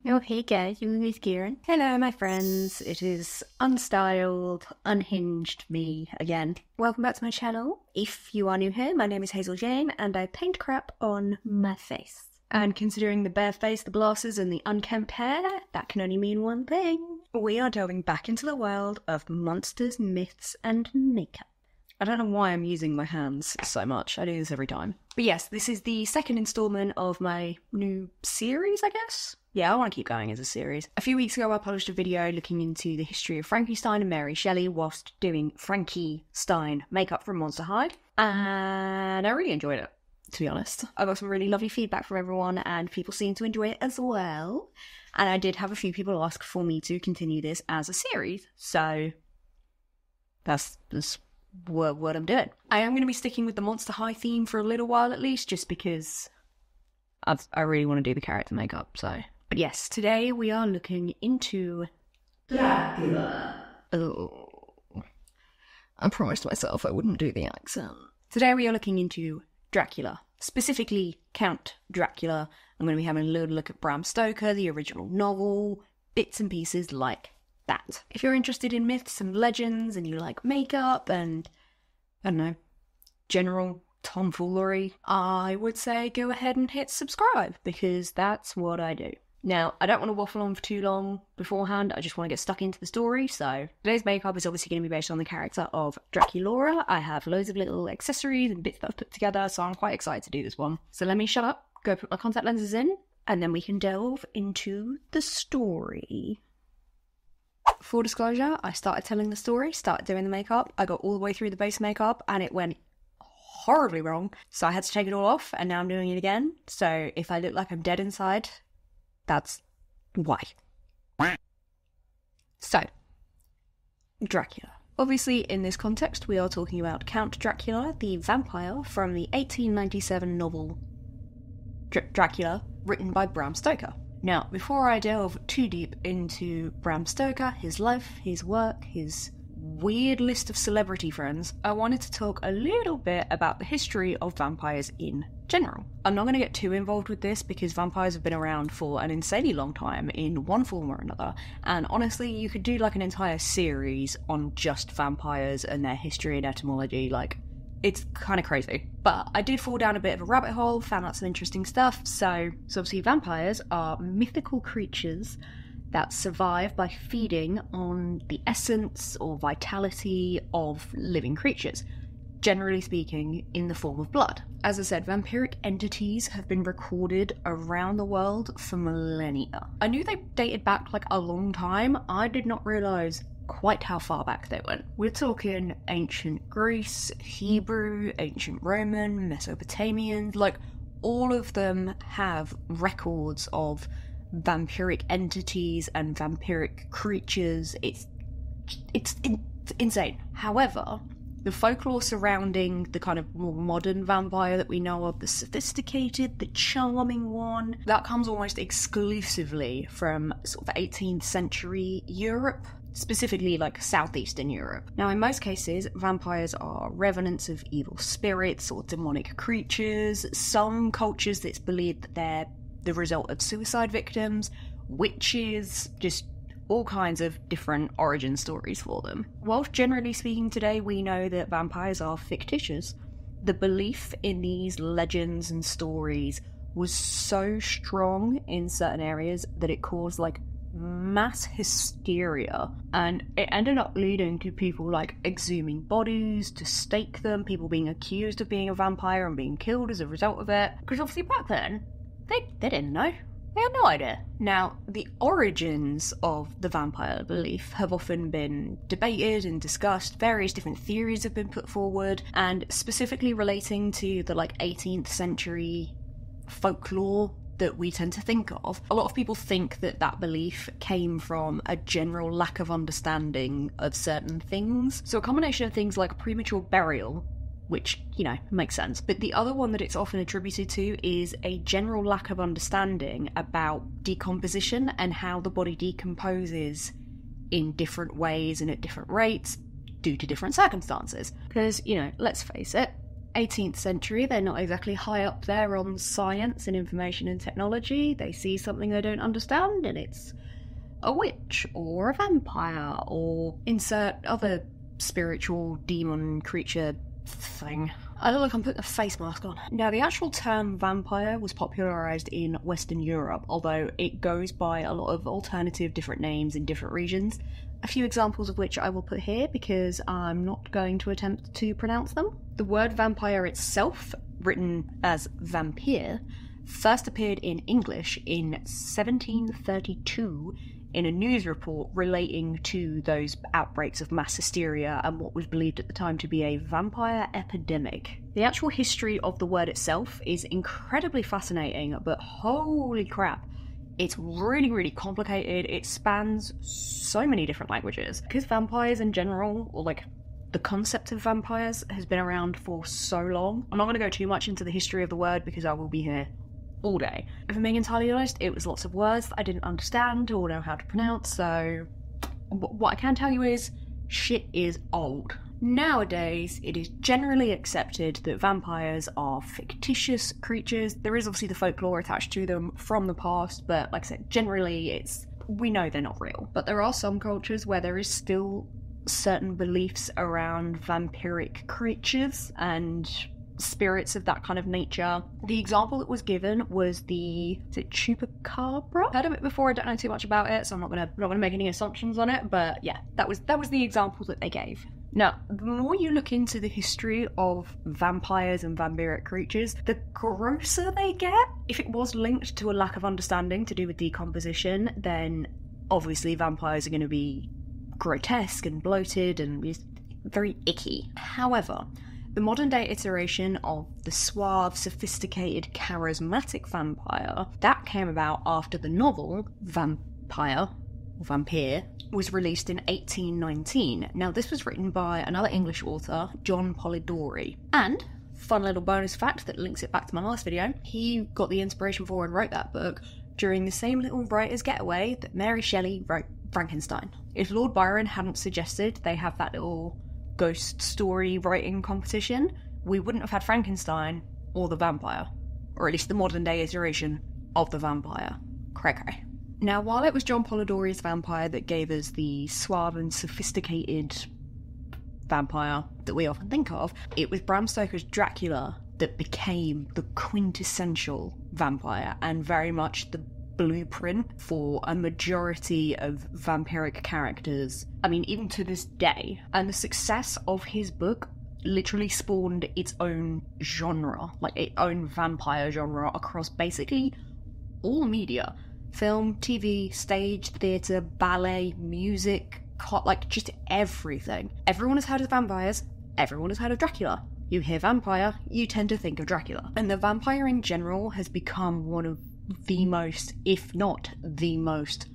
Oh, hey guys, you is Kieran. Hello, my friends. It is unstyled, unhinged me again. Welcome back to my channel. If you are new here, my name is Hazel Jane, and I paint crap on my face. And considering the bare face, the glasses, and the unkempt hair, that can only mean one thing. We are delving back into the world of monsters, myths, and makeup. I don't know why I'm using my hands so much. I do this every time. But yes, this is the second installment of my new series, I guess? Yeah, I want to keep going as a series. A few weeks ago, I published a video looking into the history of Frankenstein and Mary Shelley whilst doing Frankie Stein makeup from Monster High. And I really enjoyed it, to be honest. I got some really lovely feedback from everyone, and people seem to enjoy it as well. And I did have a few people ask for me to continue this as a series. So that's what I'm doing. I am going to be sticking with the Monster High theme for a little while at least, just because I really want to do the character makeup, so. But yes, today we are looking into Dracula. Oh. I promised myself I wouldn't do the accent. Today we are looking into Dracula, specifically Count Dracula. I'm going to be having a little look at Bram Stoker, the original novel, bits and pieces like that. If you're interested in myths and legends and you like makeup and, I don't know, general tomfoolery, I would say go ahead and hit subscribe, because that's what I do. Now, I don't want to waffle on for too long beforehand, I just want to get stuck into the story, so today's makeup is obviously going to be based on the character of Dracula. I have loads of little accessories and bits that I've put together, so I'm quite excited to do this one. So let me shut up, go put my contact lenses in, and then we can delve into the story. Full disclosure, I started telling the story, started doing the makeup, I got all the way through the base makeup, and it went horribly wrong, so I had to take it all off, and now I'm doing it again. So if I look like I'm dead inside, that's why. So, Dracula. Obviously, in this context, we are talking about Count Dracula, the vampire from the 1897 novel Dracula, written by Bram Stoker. Now, before I delve too deep into Bram Stoker, his life, his work, his weird list of celebrity friends, I wanted to talk a little bit about the history of vampires in general. I'm not going to get too involved with this because vampires have been around for an insanely long time in one form or another, and honestly, you could do like an entire series on just vampires and their history and etymology, like, it's kind of crazy. But I did fall down a bit of a rabbit hole, found out some interesting stuff, so obviously vampires are mythical creatures that survive by feeding on the essence or vitality of living creatures, generally speaking in the form of blood. As I said, vampiric entities have been recorded around the world for millennia. I knew they dated back like a long time, I did not realise quite how far back they went. We're talking ancient Greece, Hebrew, ancient Roman, Mesopotamian, like all of them have records of vampiric entities and vampiric creatures. It's insane. However, the folklore surrounding the kind of more modern vampire that we know of, the sophisticated, the charming one, that comes almost exclusively from sort of 18th century Europe, specifically like southeastern Europe. Now, in most cases, vampires are revenants of evil spirits or demonic creatures. Some cultures, it's believed that they're the result of suicide victims, witches, just all kinds of different origin stories for them. Whilst generally speaking today we know that vampires are fictitious, the belief in these legends and stories was so strong in certain areas that it caused like mass hysteria, and it ended up leading to people like exhuming bodies to stake them, people being accused of being a vampire and being killed as a result of it, because obviously back then they didn't know. They had no idea. Now, the origins of the vampire belief have often been debated and discussed. Various different theories have been put forward, and specifically relating to the 18th century folklore that we tend to think of. A lot of people think that that belief came from a general lack of understanding of certain things. So a combination of things like premature burial, which, makes sense. But the other one that it's often attributed to is a general lack of understanding about decomposition and how the body decomposes in different ways and at different rates due to different circumstances. Because, let's face it, 18th century, they're not exactly high up there on science and information and technology. They see something they don't understand and it's a witch or a vampire or insert other spiritual demon creature thing. I look like I'm putting a face mask on. Now, the actual term vampire was popularised in Western Europe, although it goes by a lot of alternative different names in different regions. A few examples of which I will put here because I'm not going to attempt to pronounce them. The word vampire itself, written as vampire, first appeared in English in 1732 in a news report relating to those outbreaks of mass hysteria and what was believed at the time to be a vampire epidemic. The actual history of the word itself is incredibly fascinating, but holy crap, it's really, really complicated. It spans so many different languages. Because vampires in general, or like the concept of vampires, has been around for so long, I'm not going to go too much into the history of the word because I will be here all day. If I'm being entirely honest, it was lots of words that I didn't understand or know how to pronounce, so what I can tell you is, shit is old. Nowadays, it is generally accepted that vampires are fictitious creatures. There is obviously the folklore attached to them from the past, but like I said, generally we know they're not real. But there are some cultures where there is still certain beliefs around vampiric creatures and spirits of that kind of nature. The example that was given was the chupacabra. Heard of it before, I don't know too much about it, so I'm not gonna make any assumptions on it, but yeah, that was the example that they gave. Now, the more you look into the history of vampires and vampiric creatures, the grosser they get. If it was linked to a lack of understanding to do with decomposition, then obviously vampires are going to be grotesque and bloated and very icky. However, the modern day iteration of the suave, sophisticated, charismatic vampire, that came about after the novel Vampire was released in 1819. Now, this was written by another English author, John Polidori. And, fun little bonus fact that links it back to my last video, he got the inspiration for and wrote that book during the same little writer's getaway that Mary Shelley wrote Frankenstein. If Lord Byron hadn't suggested they have that little ghost story writing competition, we wouldn't have had Frankenstein or the vampire. Or at least the modern day iteration of the vampire. Cray. Now, while it was John Polidori's vampire that gave us the suave and sophisticated vampire that we often think of, it was Bram Stoker's Dracula that became the quintessential vampire and very much the blueprint for a majority of vampiric characters. I mean, even to this day. And the success of his book literally spawned its own genre, like its own vampire genre across basically all media. Film, TV, stage, theatre, ballet, music, like just everything. Everyone has heard of vampires, everyone has heard of Dracula. You hear vampire, you tend to think of Dracula. And the vampire in general has become one of the most, if not the most,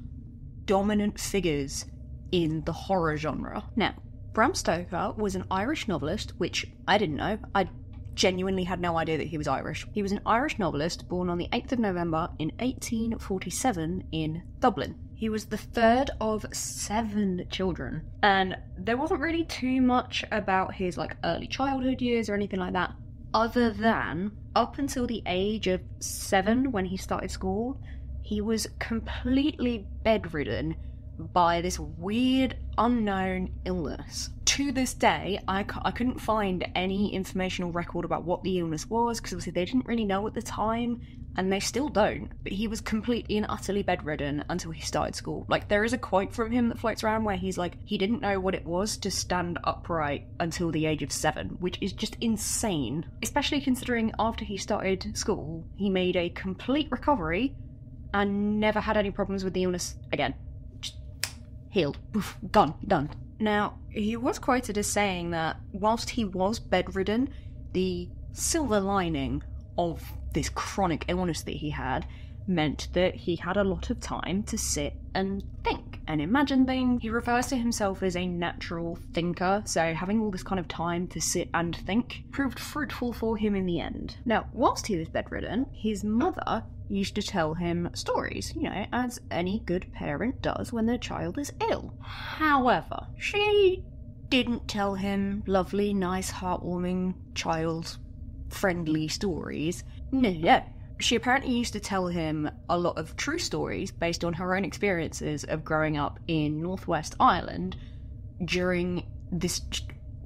dominant figures in the horror genre. Now, Bram Stoker was an Irish novelist, which I didn't know. I genuinely had no idea that he was Irish. He was an Irish novelist born on the 8th of November in 1847 in Dublin. He was the third of 7 children, and there wasn't really too much about his early childhood years or anything like that, other than up until the age of 7 when he started school, he was completely bedridden by this weird, unknown illness. To this day, I couldn't find any information or record about what the illness was, because obviously they didn't really know at the time, and they still don't. But he was completely and utterly bedridden until he started school. There is a quote from him that floats around where he's like, he didn't know what it was to stand upright until the age of 7, which is just insane. Especially considering after he started school, he made a complete recovery and never had any problems with the illness again. Healed. Oof, done. Now, he was quoted as saying that whilst he was bedridden, the silver lining of this chronic illness that he had meant that he had a lot of time to sit and think and imagine things. He refers to himself as a natural thinker, so having all this kind of time to sit and think proved fruitful for him in the end. Now, whilst he was bedridden, his mother used to tell him stories, as any good parent does when their child is ill. However, she didn't tell him lovely, nice, heartwarming child friendly stories. No. She apparently used to tell him a lot of true stories based on her own experiences of growing up in Northwest Ireland during this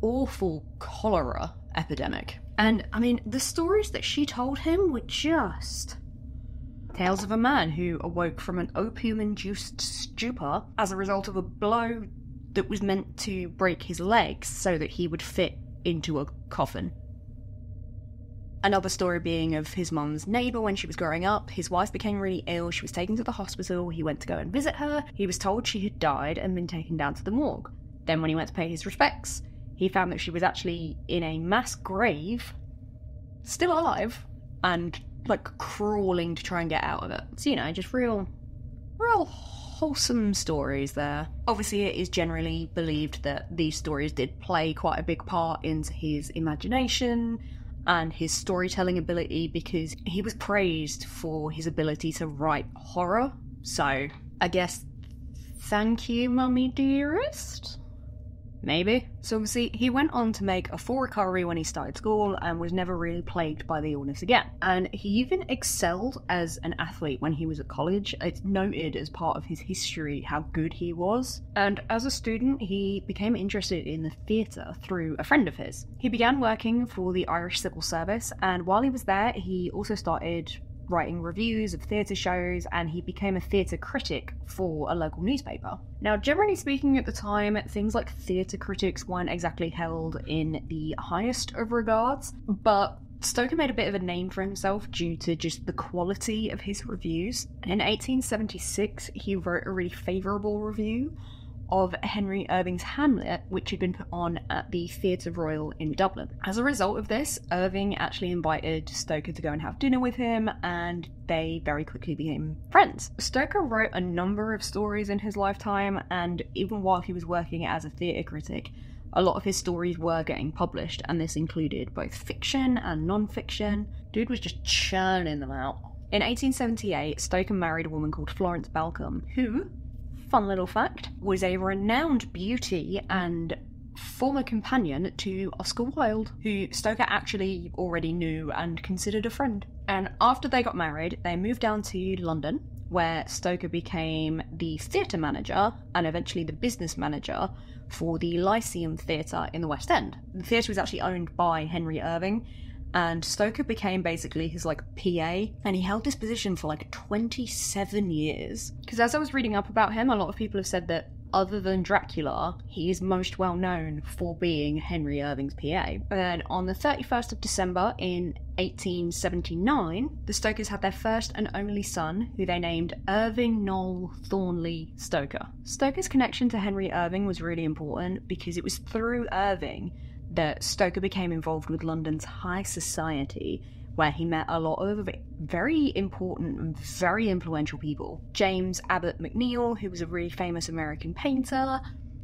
awful cholera epidemic. And, I mean, the stories that she told him were just tales of a man who awoke from an opium-induced stupor as a result of a blow that was meant to break his legs so that he would fit into a coffin. Another story being of his mum's neighbour when she was growing up. His wife became really ill, she was taken to the hospital, he went to go and visit her, he was told she had died and been taken down to the morgue. Then when he went to pay his respects, he found that she was actually in a mass grave, still alive, and, like, crawling to try and get out of it. So, you know, just real wholesome stories there. Obviously, it is generally believed that these stories did play quite a big part into his imagination and his storytelling ability, because he was praised for his ability to write horror. So, I guess, thank you, mummy dearest? Maybe. So obviously, he went on to make a full recovery when he started school and was never really plagued by the illness again. And he even excelled as an athlete when he was at college. It's noted as part of his history how good he was. And as a student, he became interested in the theatre through a friend of his. He began working for the Irish Civil Service, and while he was there, he also started writing reviews of theatre shows, and he became a theatre critic for a local newspaper. Now, generally speaking at the time, things like theatre critics weren't exactly held in the highest of regards, but Stoker made a bit of a name for himself due to just the quality of his reviews. In 1876, he wrote a really favourable review of Henry Irving's Hamlet, which had been put on at the Theatre Royal in Dublin. As a result of this, Irving actually invited Stoker to go and have dinner with him, and they very quickly became friends. Stoker wrote a number of stories in his lifetime, and even while he was working as a theatre critic, a lot of his stories were getting published, and this included both fiction and non-fiction. Dude was just churning them out. In 1878, Stoker married a woman called Florence Balcombe, who, fun little fact, was a renowned beauty and former companion to Oscar Wilde, who Stoker actually already knew and considered a friend. And after they got married, they moved down to London, where Stoker became the theatre manager and eventually the business manager for the Lyceum Theatre in the West End. The theatre was actually owned by Henry Irving, and Stoker became basically his, like, PA, and he held this position for, like, 27 years. Because as I was reading up about him, a lot of people have said that other than Dracula, he is most well known for being Henry Irving's PA. And on the 31st of December in 1879, the Stokers had their first and only son, who they named Irving Noel Thornley Stoker. Stoker's connection to Henry Irving was really important because it was through Irving that Stoker became involved with London's high society, where he met a lot of very important and very influential people. James Abbott McNeill, who was a really famous American painter,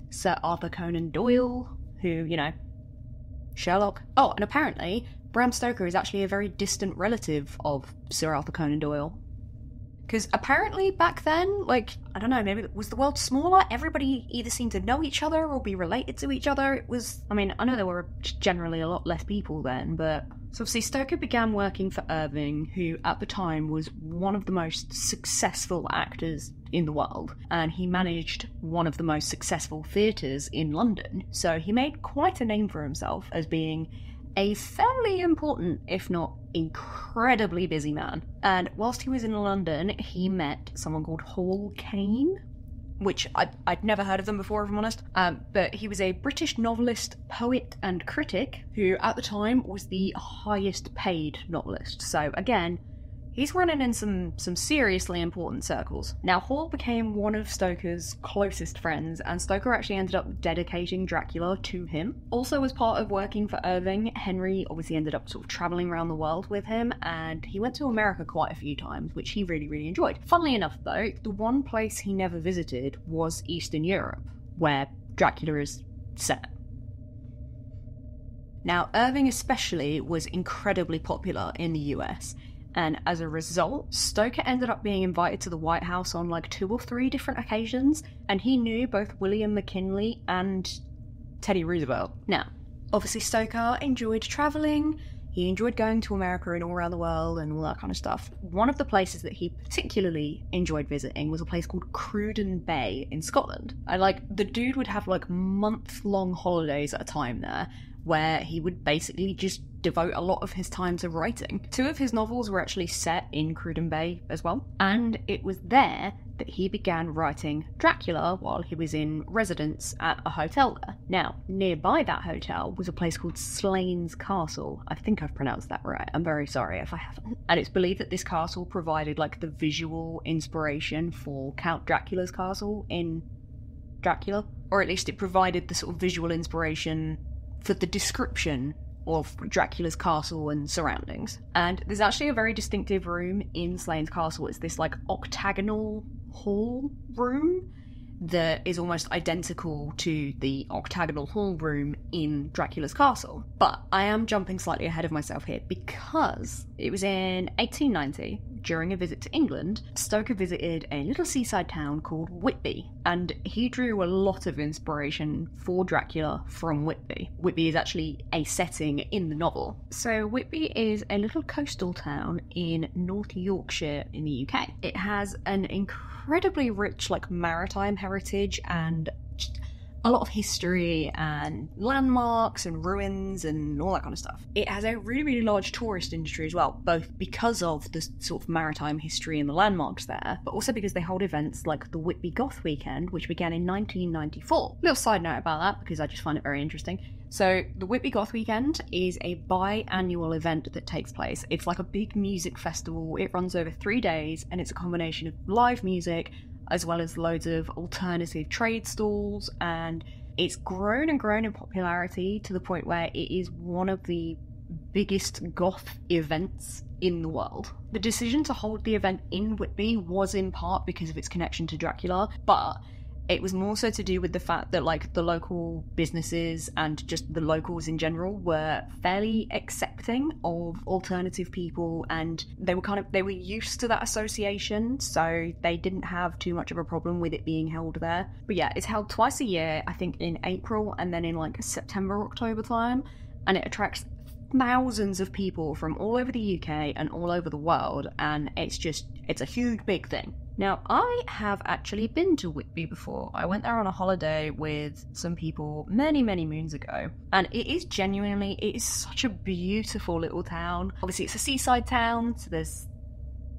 Sir Arthur Conan Doyle, who, you know, Sherlock. Oh, and apparently, Bram Stoker is actually a very distant relative of Sir Arthur Conan Doyle. Because apparently back then, like, I don't know, maybe was the world smaller? Everybody either seemed to know each other or be related to each other. It was, I mean, I know there were generally a lot less people then, but... So obviously Stoker began working for Irving, who at the time was one of the most successful actors in the world, and he managed one of the most successful theatres in London. So he made quite a name for himself as being a fairly important, if not incredibly busy man. And whilst he was in London, he met someone called Hall Caine, which I'd never heard of them before, if I'm honest. But he was a British novelist, poet, and critic who, at the time, was the highest paid novelist. So, again, he's running in some seriously important circles. Now, Hall became one of Stoker's closest friends, and Stoker actually ended up dedicating Dracula to him. Also, as part of working for Irving, Henry obviously ended up sort of travelling around the world with him, and he went to America quite a few times, which he really, really enjoyed. Funnily enough, though, the one place he never visited was Eastern Europe, where Dracula is set. Now, Irving especially was incredibly popular in the US, and as a result, Stoker ended up being invited to the White House on like 2 or 3 different occasions, and he knew both William McKinley and Teddy Roosevelt. Now, obviously Stoker enjoyed travelling, He enjoyed going to America and all around the world and all that kind of stuff. One of the places that he particularly enjoyed visiting was a place called Cruden Bay in Scotland. And the dude would have month-long holidays at a time there, where he would basically just devote a lot of his time to writing. 2 of his novels were actually set in Cruden Bay as well, and it was there that he began writing Dracula while he was in residence at a hotel there. Now, nearby that hotel was a place called Slane's Castle. I think I've pronounced that right. I'm very sorry if I haven't. And it's believed that this castle provided the visual inspiration for Count Dracula's castle in Dracula, or at least it provided the sort of visual inspiration for the description of Dracula's castle and surroundings. And there's actually a very distinctive room in Slane's Castle. It's this octagonal hall room that is almost identical to the octagonal hall room in Dracula's castle. But I am jumping slightly ahead of myself here because it was in 1890, during a visit to England, Stoker visited a little seaside town called Whitby, and he drew a lot of inspiration for Dracula from Whitby. Whitby is actually a setting in the novel. So Whitby is a little coastal town in North Yorkshire in the UK. It has an incredibly rich maritime heritage and just a lot of history and landmarks and ruins and all that kind of stuff. It has a really, really large tourist industry as well, both because of the sort of maritime history and the landmarks there, but also because they hold events like the Whitby Goth Weekend, which began in 1994. Little side note about that, because I just find it very interesting. So the Whitby Goth Weekend is a bi-annual event that takes place. It's like a big music festival. It runs over 3 days, and it's a combination of live music as well as loads of alternative trade stalls, and it's grown and grown in popularity to the point where it is one of the biggest goth events in the world. The decision to hold the event in Whitby was in part because of its connection to Dracula, but it was more so to do with the fact that the local businesses and just the locals in general were fairly accepting of alternative people, and they were used to that association, so they didn't have too much of a problem with it being held there. But yeah, it's held twice a year, I think in April and then in September, October time, and it attracts thousands of people from all over the UK and all over the world, and it's a huge big thing. Now, I have actually been to Whitby before. I went there on a holiday with some people many, many moons ago, and it is such a beautiful little town. Obviously, it's a seaside town, so there's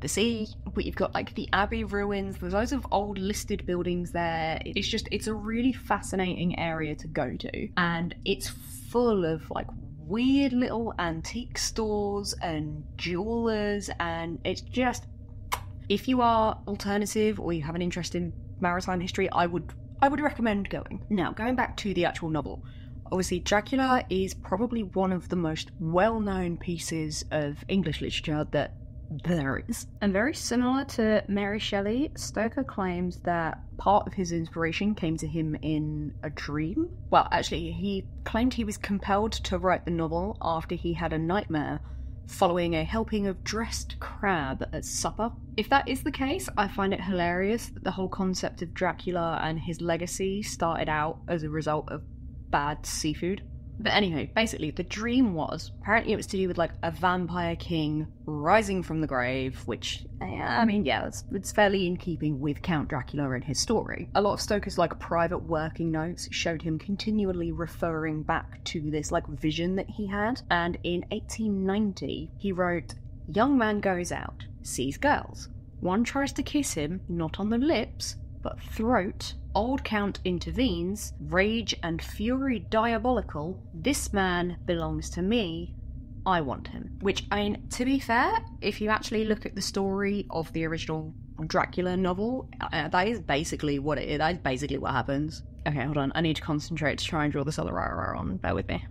the sea, but you've got the Abbey ruins, there's loads of old listed buildings there. It's a really fascinating area to go to, and it's full of weird little antique stores and jewelers, and it's just, if you are alternative or you have an interest in maritime history, I would recommend going. Now, going back to the actual novel, obviously Dracula is probably one of the most well-known pieces of English literature that there is. And very similar to Mary Shelley, Stoker claims that part of his inspiration came to him in a dream. Well, actually, he claimed he was compelled to write the novel after he had a nightmare following a helping of dressed crab at supper. If that is the case, I find it hilarious that the whole concept of Dracula and his legacy started out as a result of bad seafood. But anyway, basically, the dream was, apparently it was to do with a vampire king rising from the grave, which, it's fairly in keeping with Count Dracula and his story. A lot of Stoker's private working notes showed him continually referring back to this vision that he had, and in 1890 he wrote, "Young man goes out, sees girls. One tries to kiss him, not on the lips, but throat. Old Count intervenes, rage and fury diabolical. This man belongs to me. I want him." Which, to be fair, if you actually look at the story of the original Dracula novel, that is basically what it is. That is basically what happens. Okay, hold on. I need to concentrate to try and draw this other RR on. Bear with me.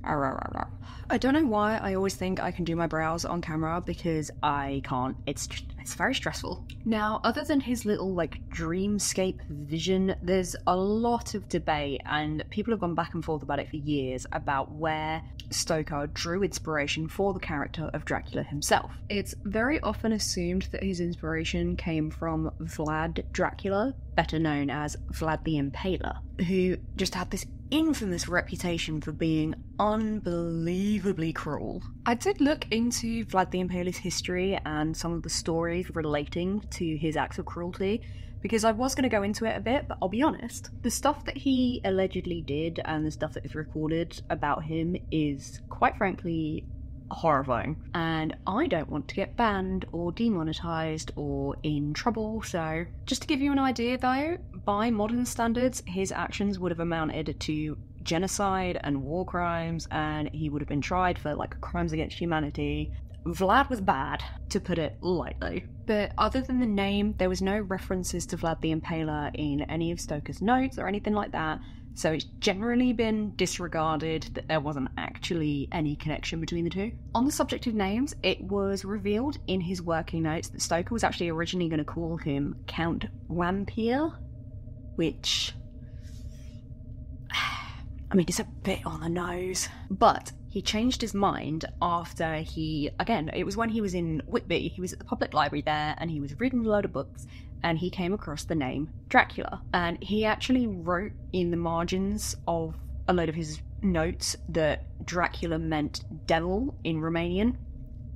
I don't know why I always think I can do my brows on camera, because I can't. It's very stressful. Now, other than his little dreamscape vision, there's a lot of debate, and people have gone back and forth about it for years, about where Stoker drew inspiration for the character of Dracula himself. It's very often assumed that his inspiration came from Vlad Dracula, better known as Vlad the Impaler, who just had this infamous reputation for being unbelievably cruel. I did look into Vlad the Impala's history and some of the stories relating to his acts of cruelty, because I was going to go into it a bit, but I'll be honest, the stuff that he allegedly did and the stuff that is recorded about him is, quite frankly, horrifying. And I don't want to get banned or demonetized or in trouble, so just to give you an idea though, by modern standards, his actions would have amounted to genocide and war crimes, and he would have been tried for like crimes against humanity. Vlad was bad, to put it lightly. But other than the name, there was no references to Vlad the Impaler in any of Stoker's notes or anything like that, so it's generally been disregarded that there wasn't actually any connection between the two. On the subject of names, it was revealed in his working notes that Stoker was actually originally going to call him Count Vampire, which, I mean, it's a bit on the nose. But he changed his mind after it was when he was in Whitby, he was at the public library there, and he was reading a load of books, and he came across the name Dracula. And he actually wrote in the margins of a load of his notes that Dracula meant devil in Romanian.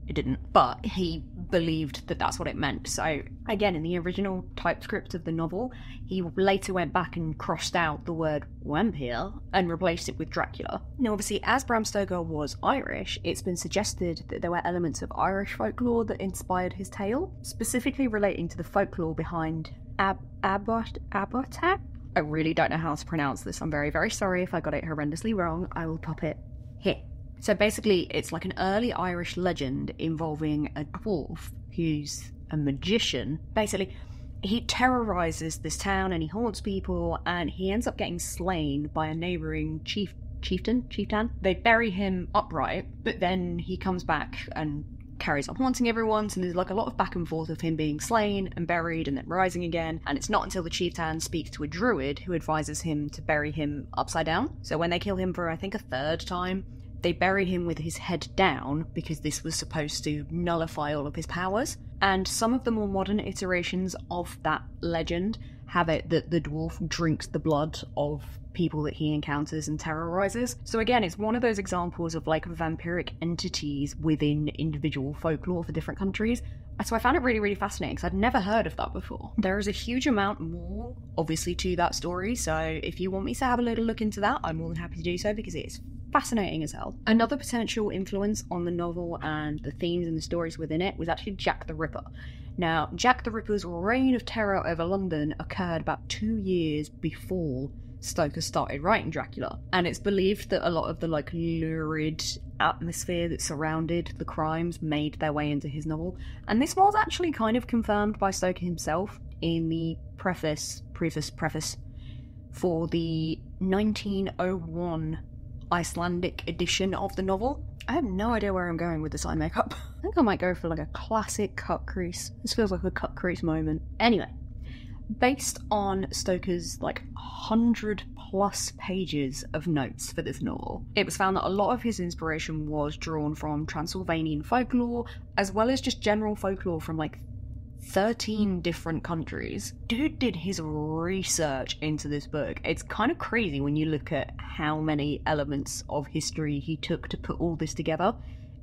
It didn't, but he believed that that's what it meant. So again, in the original typescript of the novel, he later went back and crossed out the word vampire and replaced it with Dracula. Now obviously, as Bram Stoker was Irish, it's been suggested that there were elements of Irish folklore that inspired his tale, specifically relating to the folklore behind Abertach. I really don't know how to pronounce this. I'm very, very sorry if I got it horrendously wrong. I will pop it here. So basically, it's like an early Irish legend involving a dwarf who's a magician. Basically, he terrorizes this town and he haunts people, and he ends up getting slain by a neighboring chieftain. They bury him upright, but then he comes back and carries on haunting everyone, so there's like a lot of back and forth of him being slain and buried and then rising again, and it's not until the chieftain speaks to a druid who advises him to bury him upside down. So when they kill him for, I think, a third time, they bury him with his head down because this was supposed to nullify all of his powers. And some of the more modern iterations of that legend have it that the dwarf drinks the blood of people that he encounters and terrorizes. So again, it's one of those examples of like vampiric entities within individual folklore for different countries. So I found it really, really fascinating because I'd never heard of that before. There is a huge amount more, obviously, to that story, so if you want me to have a little look into that, I'm more than happy to do so because it is fascinating as hell. Another potential influence on the novel and the themes and the stories within it was actually Jack the Ripper. Now, Jack the Ripper's reign of terror over London occurred about 2 years before Stoker started writing Dracula, and it's believed that a lot of the like lurid atmosphere that surrounded the crimes made their way into his novel, and this was actually kind of confirmed by Stoker himself in the preface for the 1901 Icelandic edition of the novel. I have no idea where I'm going with this eye makeup. I think I might go for like a classic cut crease. This feels like a cut crease moment. Anyway, based on Stoker's like 100+ pages of notes for this novel, it was found that a lot of his inspiration was drawn from Transylvanian folklore, as well as just general folklore from like 13 different countries. Dude did his research into this book. It's kind of crazy when you look at how many elements of history he took to put all this together,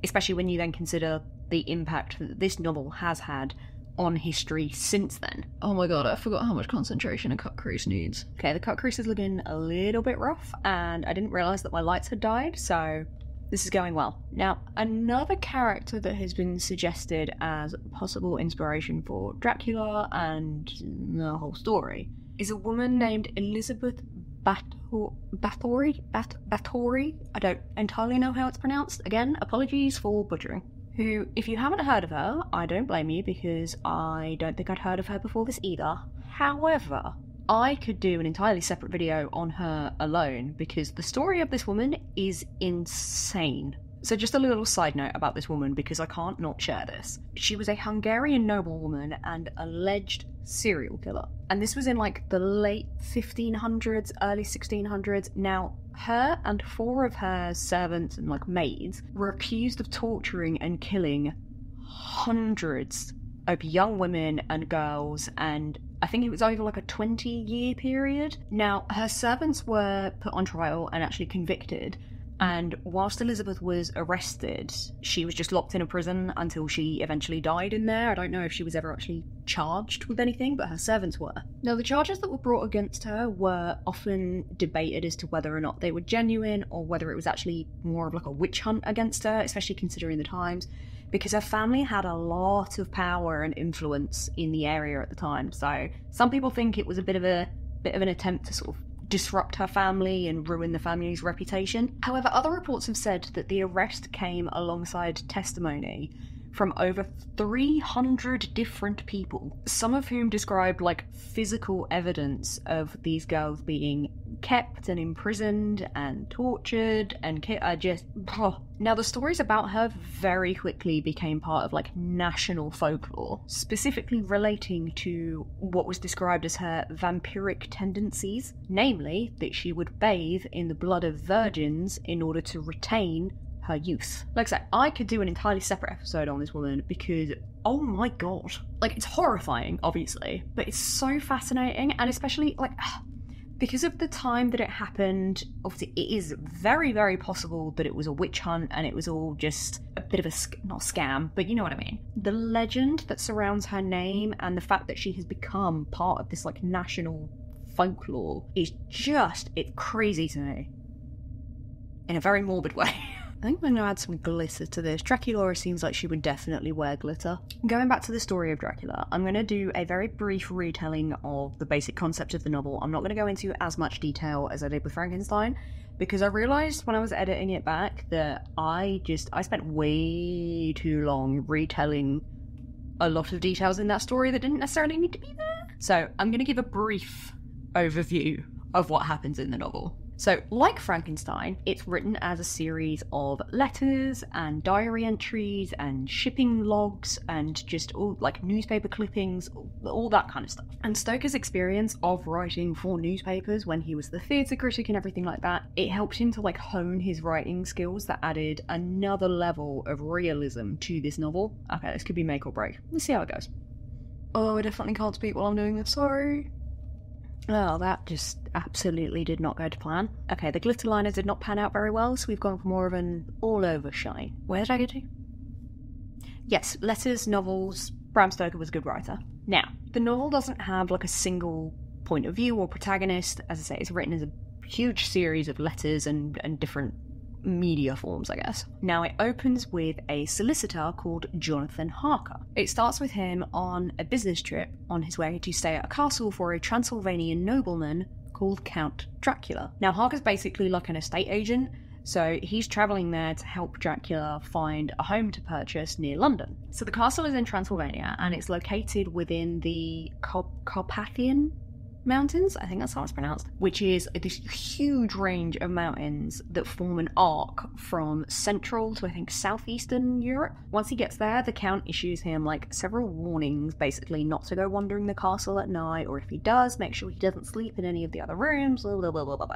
especially when you then consider the impact that this novel has had on history since then. Oh my god, I forgot how much concentration a cut crease needs. Okay, the cut crease is looking a little bit rough, and I didn't realise that my lights had died, so this is going well. Now, another character that has been suggested as possible inspiration for Dracula and the whole story is a woman named Elizabeth Bathory. I don't entirely know how it's pronounced. Again, apologies for butchering. Who, if you haven't heard of her, I don't blame you because I don't think I'd heard of her before this either. However, I could do an entirely separate video on her alone because the story of this woman is insane. So just a little side note about this woman because I can't not share this. She was a Hungarian noblewoman and alleged serial killer. And this was in like the late 1500s, early 1600s. Now, her and 4 of her servants and like maids were accused of torturing and killing hundreds over young women and girls, and I think it was over like a 20-year period. Now, her servants were put on trial and actually convicted, and whilst Elizabeth was arrested, she was just locked in a prison until she eventually died in there. I don't know if she was ever actually charged with anything, but her servants were. Now, the charges that were brought against her were often debated as to whether or not they were genuine, or whether it was actually more of like a witch hunt against her, especially considering the times, because her family had a lot of power and influence in the area at the time. So some people think it was a bit of an attempt to sort of disrupt her family and ruin the family's reputation. However, other reports have said that the arrest came alongside testimony from over 300 different people, some of whom described like physical evidence of these girls being kept and imprisoned and tortured and Now, the stories about her very quickly became part of like national folklore, specifically relating to what was described as her vampiric tendencies, namely that she would bathe in the blood of virgins in order to retain her youth. Like I said, I could do an entirely separate episode on this woman because, oh my god. Like, it's horrifying, obviously, but it's so fascinating, and especially, like, because of the time that it happened, obviously it is very, very possible that it was a witch hunt and it was all just a bit of a, not scam, but you know what I mean. The legend that surrounds her name and the fact that she has become part of this, like, national folklore is just, it's crazy to me. In a very morbid way. I think I'm going to add some glitter to this. Dracula seems like she would definitely wear glitter. Going back to the story of Dracula, I'm going to do a very brief retelling of the basic concept of the novel. I'm not going to go into as much detail as I did with Frankenstein, because I realised when I was editing it back that I spent way too long retelling a lot of details in that story that didn't necessarily need to be there. So I'm going to give a brief overview of what happens in the novel. So, like Frankenstein, it's written as a series of letters and diary entries and shipping logs and just all, like, newspaper clippings, all that kind of stuff. And Stoker's experience of writing for newspapers when he was the theatre critic and everything like that, it helped him to, like, hone his writing skills that added another level of realism to this novel. Okay, this could be make or break. Let's see how it goes. Oh, I definitely can't speak while I'm doing this, sorry. Oh, that just absolutely did not go to plan. Okay, the glitter liner did not pan out very well, so we've gone for more of an all-over shine. Where did I get to? Yes, letters, novels. Bram Stoker was a good writer. Now, the novel doesn't have like a single point of view or protagonist. As I say, it's written as a huge series of letters and different media forms, I guess. Now, it opens with a solicitor called Jonathan Harker. It starts with him on a business trip on his way to stay at a castle for a Transylvanian nobleman called Count Dracula. Now, Harker's basically like an estate agent, so he's travelling there to help Dracula find a home to purchase near London. So the castle is in Transylvania, and it's located within the Carpathian Mountains, I think that's how it's pronounced, which is this huge range of mountains that form an arc from central to, I think, southeastern Europe. Once he gets there, the Count issues him like several warnings, basically not to go wandering the castle at night, or if he does, make sure he doesn't sleep in any of the other rooms, blah blah blah blah blah.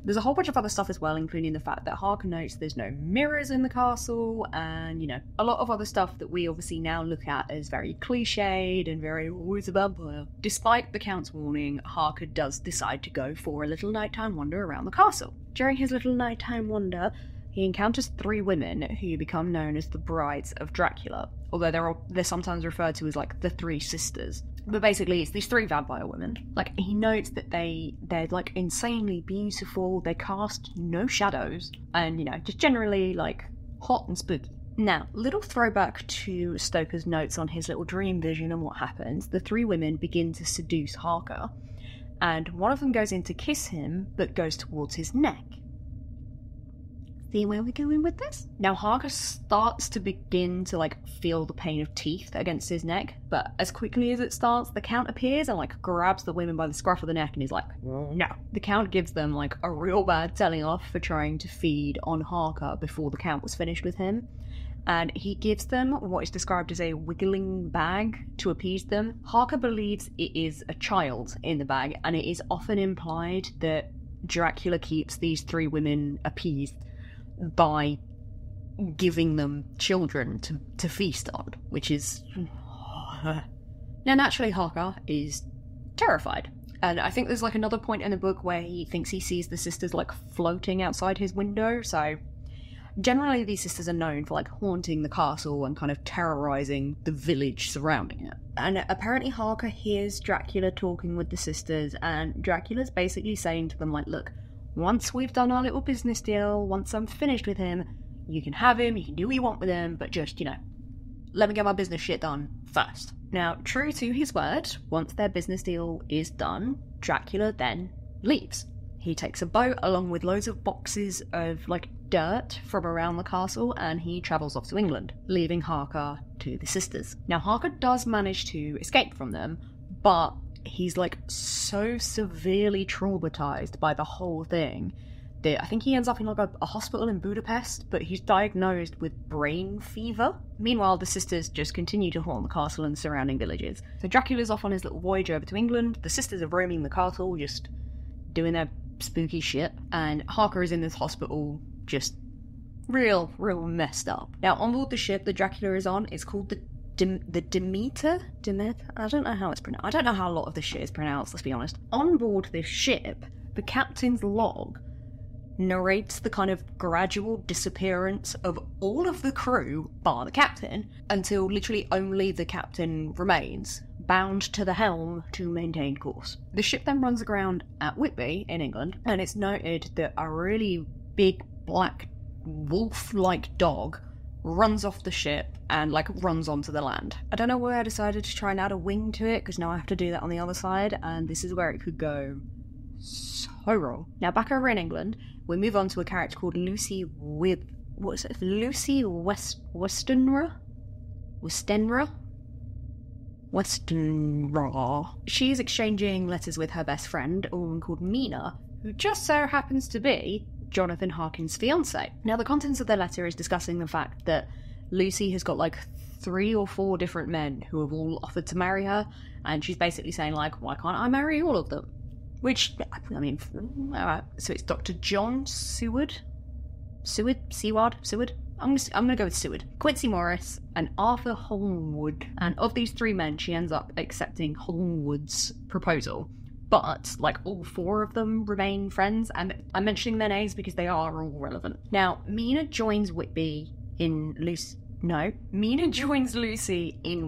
There's a whole bunch of other stuff as well, including the fact that Harker notes there's no mirrors in the castle, and, you know, a lot of other stuff that we obviously now look at as very cliched and very, oh, it's a vampire. Despite the Count's warning, Harker does decide to go for a little nighttime wander around the castle. During his little nighttime wander, he encounters 3 women who become known as the brides of Dracula, although they're sometimes referred to as like the 3 sisters. But basically, it's these 3 vampire women. Like, he notes that they're like insanely beautiful, they cast no shadows, and, you know, just generally like hot and spooky. Now, little throwback to Stoker's notes on his little dream vision and what happens. The 3 women begin to seduce Harker, and one of them goes in to kiss him, but goes towards his neck. See where we're going with this? Now, Harker starts to begin to, like, feel the pain of teeth against his neck, but as quickly as it starts, the Count appears and, like, grabs the women by the scruff of the neck and he's like, no. The Count gives them, like, a real bad telling off for trying to feed on Harker before the Count was finished with him. And he gives them what is described as a wiggling bag to appease them. Harker believes it is a child in the bag, and it is often implied that Dracula keeps these 3 women appeased by giving them children to feast on, which is Now, naturally, Harker is terrified. And I think there's like another point in the book where he thinks he sees the sisters like floating outside his window. So generally these sisters are known for like haunting the castle and kind of terrorizing the village surrounding it. And apparently Harker hears Dracula talking with the sisters, and Dracula's basically saying to them like, look, once we've done our little business deal, once I'm finished with him, you can have him, you can do what you want with him, but just, let me get my business shit done first. Now, true to his word, once their business deal is done, Dracula then leaves. He takes a boat along with loads of boxes of, like, dirt from around the castle, and he travels off to England, leaving Harker to the sisters. Now, Harker does manage to escape from them, but he's, like, so severely traumatized by the whole thing that I think he ends up in like a hospital in Budapest, but he's diagnosed with brain fever. Meanwhile, the sisters just continue to haunt the castle and the surrounding villages. So Dracula's off on his little voyage over to England, the sisters are roaming the castle, just doing their spooky shit, and Harker is in this hospital, just real messed up. Now, on board the ship that Dracula is on, it's called the Demeter? I don't know how it's pronounced. I don't know how a lot of this shit is pronounced, let's be honest. On board this ship, the captain's log narrates the kind of gradual disappearance of all of the crew, bar the captain, until literally only the captain remains, bound to the helm to maintain course. The ship then runs aground at Whitby in England, and it's noted that a really big black wolf-like dog runs off the ship and like runs onto the land. I don't know why I decided to try and add a wing to it, because now I have to do that on the other side, and this is where it could go so wrong. Now, back over in England, we move on to a character called Lucy Westenra. She's exchanging letters with her best friend, a woman called Mina, who just so happens to be Jonathan Harkin's fiancée. Now, the contents of the letter is discussing the fact that Lucy has got like 3 or 4 different men who have all offered to marry her, and she's basically saying like, why can't I marry all of them? Which, I mean, alright. So it's Dr. John Seward? I'm gonna go with Seward. Quincy Morris and Arthur Holmwood. And of these 3 men, she ends up accepting Holmwood's proposal. But, like, all 4 of them remain friends, and I'm mentioning their names because they are all relevant. Now, Mina joins Lucy in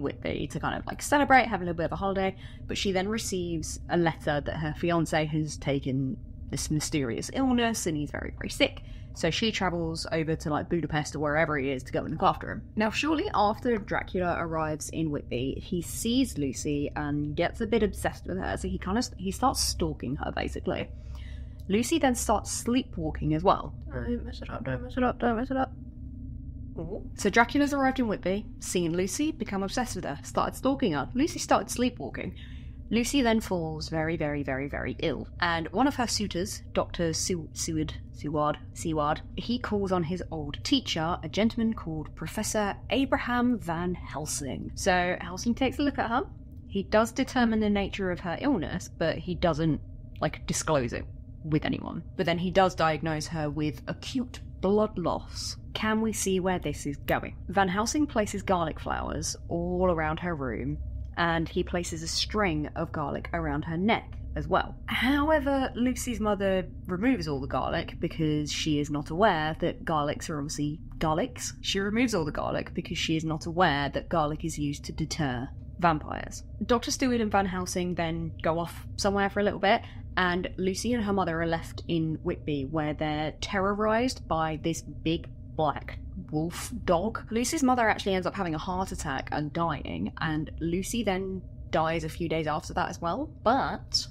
Whitby to kind of like celebrate, have a little bit of a holiday, but she then receives a letter that her fiancé has taken this mysterious illness and he's very, very sick. So she travels over to like Budapest or wherever he is to go and look after him. Now, shortly after Dracula arrives in Whitby, he sees Lucy and gets a bit obsessed with her, so he starts stalking her basically. Lucy then starts sleepwalking as well. Don't mess it up. So Dracula's arrived in Whitby, seen Lucy, become obsessed with her, started stalking her. Lucy started sleepwalking. Lucy then falls very, very, very, very ill. And one of her suitors, Dr. Seward, he calls on his old teacher, a gentleman called Professor Abraham Van Helsing. So Helsing takes a look at her. He does determine the nature of her illness, but he doesn't, like, disclose it with anyone. But then he does diagnose her with acute blood loss. Can we see where this is going? Van Helsing places garlic flowers all around her room, and he places a string of garlic around her neck as well. However, Lucy's mother removes all the garlic because she is not aware that garlics are obviously garlics. She removes all the garlic because she is not aware that garlic is used to deter vampires. Dr. Stewart and Van Helsing then go off somewhere for a little bit, and Lucy and her mother are left in Whitby, where they're terrorised by this big black wolf dog. Lucy's mother actually ends up having a heart attack and dying, and Lucy then dies a few days after that as well. But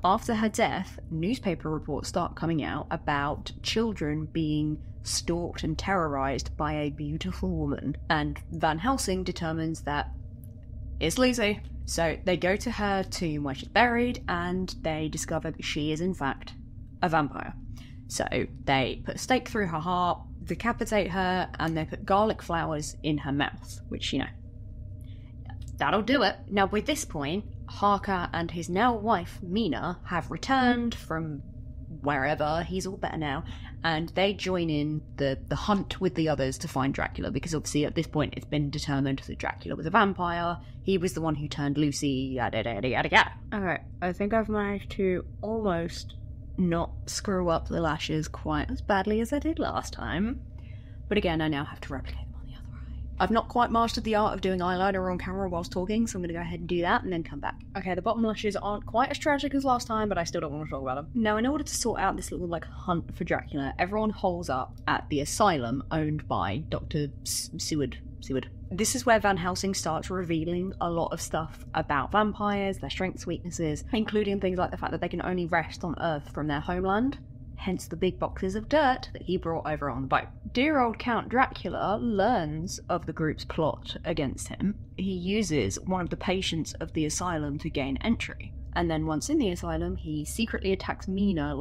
after her death, newspaper reports start coming out about children being stalked and terrorised by a beautiful woman, and Van Helsing determines that it's Lucy. So they go to her tomb where she's buried, and they discover that she is in fact a vampire. So they put a stake through her heart, decapitate her, and they put garlic flowers in her mouth, which, you know, that'll do it. Now, by this point, Harker and his now wife, Mina, have returned from wherever. He's all better now. And they join in the hunt with the others to find Dracula, because obviously at this point it's been determined that Dracula was a vampire. He was the one who turned Lucy, yada yada yada yada. Okay, I think I've managed to almost not screw up the lashes quite as badly as I did last time. But again, I now have to replicate them on the other eye. I've not quite mastered the art of doing eyeliner on camera whilst talking, so I'm going to go ahead and do that and then come back. Okay, the bottom lashes aren't quite as tragic as last time, but I still don't want to talk about them. Now, in order to sort out this little, hunt for Dracula, everyone holes up at the asylum owned by Dr. Seward. This is where Van Helsing starts revealing a lot of stuff about vampires, their strengths, weaknesses, including things like the fact that they can only rest on Earth from their homeland, hence the big boxes of dirt that he brought over on the boat. Dear old Count Dracula learns of the group's plot against him. He uses one of the patients of the asylum to gain entry, and then once in the asylum, he secretly attacks Mina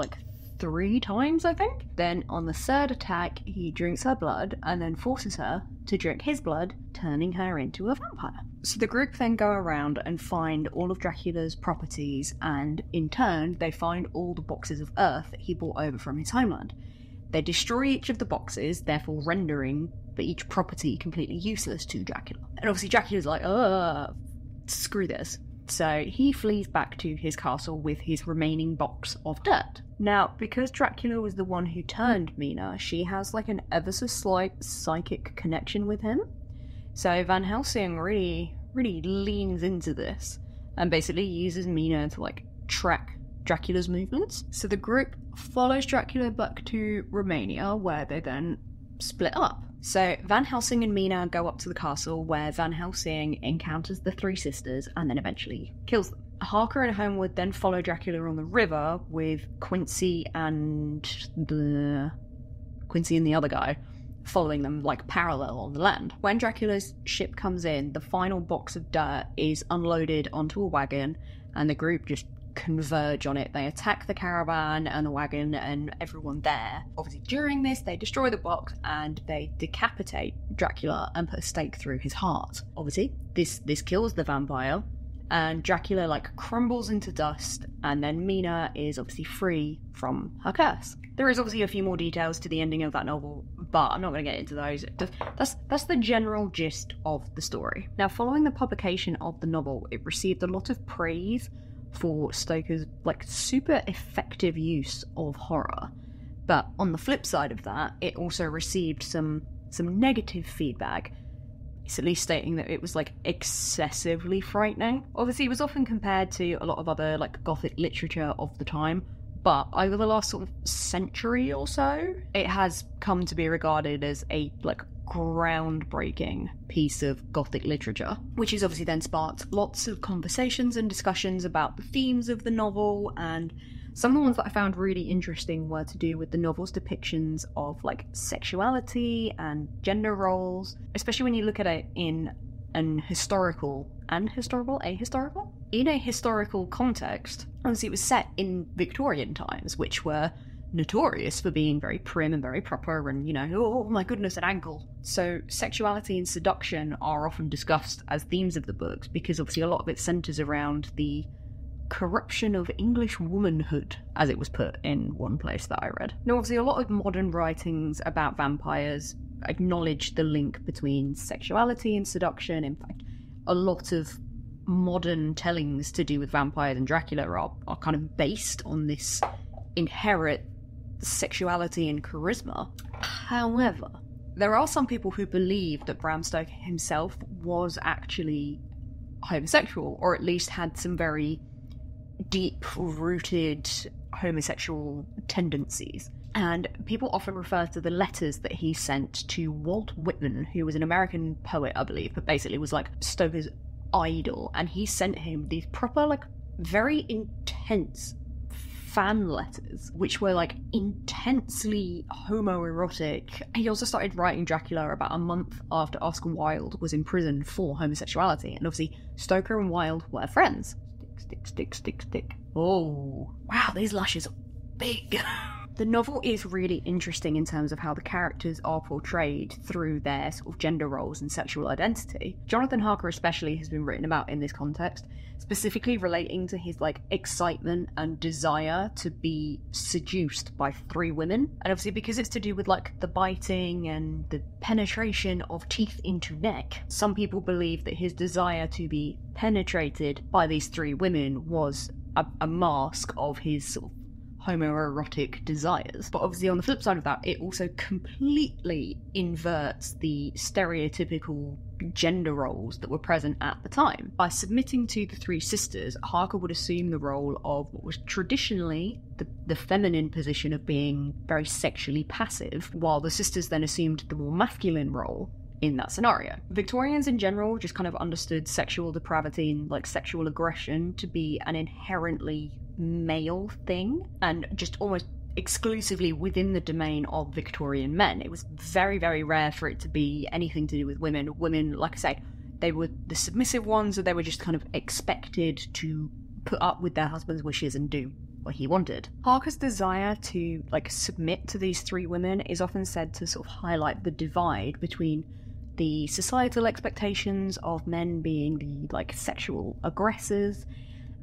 3 times, I think. Then on the 3rd attack, he drinks her blood and then forces her to drink his blood, turning her into a vampire. So the group then go around and find all of Dracula's properties, and in turn, they find all the boxes of earth that he brought over from his homeland. They destroy each of the boxes, therefore rendering each property completely useless to Dracula. And obviously Dracula's like, screw this. So he flees back to his castle with his remaining box of dirt. Now, because Dracula was the one who turned Mina, she has an ever so slight psychic connection with him. So Van Helsing really leans into this and basically uses Mina to track Dracula's movements. So the group follows Dracula back to Romania, where they then split up. So Van Helsing and Mina go up to the castle, where Van Helsing encounters the 3 sisters and then eventually kills them. Harker and Homewood then follow Dracula on the river with Quincy and the other guy following them parallel on the land. When Dracula's ship comes in, the final box of dirt is unloaded onto a wagon and the group just converge on it. They attack the caravan and the wagon and everyone there. Obviously during this they destroy the box and they decapitate Dracula and put a stake through his heart. Obviously this kills the vampire and Dracula crumbles into dust, and then Mina is obviously free from her curse. There is obviously a few more details to the ending of that novel, but I'm not going to get into those. That's the general gist of the story. Now, following the publication of the novel, it received a lot of praise for Stoker's super effective use of horror. But on the flip side of that, it also received some negative feedback, basically stating that it was excessively frightening. Obviously it was often compared to a lot of other gothic literature of the time, but over the last sort of century or so, it has come to be regarded as a groundbreaking piece of gothic literature, which has obviously then sparked lots of conversations and discussions about the themes of the novel. And some of the ones that I found really interesting were to do with the novel's depictions of sexuality and gender roles, especially when you look at it in a historical context. Obviously it was set in Victorian times, which were notorious for being very prim and very proper and, oh my goodness, an ankle. So sexuality and seduction are often discussed as themes of the books, because obviously a lot of it centres around the corruption of English womanhood, as it was put in one place that I read. Now obviously a lot of modern writings about vampires acknowledge the link between sexuality and seduction. In fact, a lot of modern tellings to do with vampires and Dracula are kind of based on this inherent sexuality and charisma. However, there are some people who believe that Bram Stoker himself was actually homosexual, or at least had some very deep-rooted homosexual tendencies. And people often refer to the letters that he sent to Walt Whitman, who was an American poet, I believe, but basically was Stoker's idol, and he sent him these proper, very intense fan letters, which were intensely homoerotic. He also started writing Dracula about a month after Oscar Wilde was imprisoned for homosexuality, and obviously Stoker and Wilde were friends. Stick. Oh, wow, these lashes are big. The novel is really interesting in terms of how the characters are portrayed through their sort of gender roles and sexual identity. Jonathan Harker especially has been written about in this context, specifically relating to his excitement and desire to be seduced by 3 women. And obviously because it's to do with the biting and the penetration of teeth into neck, some people believe that his desire to be penetrated by these 3 women was a mask of his sort of homoerotic desires. But obviously on the flip side of that, it also completely inverts the stereotypical gender roles that were present at the time. By submitting to the 3 sisters, Harker would assume the role of what was traditionally the feminine position of being very sexually passive, while the sisters then assumed the more masculine role in that scenario. Victorians in general just kind of understood sexual depravity and sexual aggression to be an inherently male thing, and just almost exclusively within the domain of Victorian men. It was very, very rare for it to be anything to do with women. Women, like I say, they were the submissive ones, or they were just kind of expected to put up with their husband's wishes and do what he wanted. Harker's desire to submit to these 3 women is often said to sort of highlight the divide between the societal expectations of men being the sexual aggressors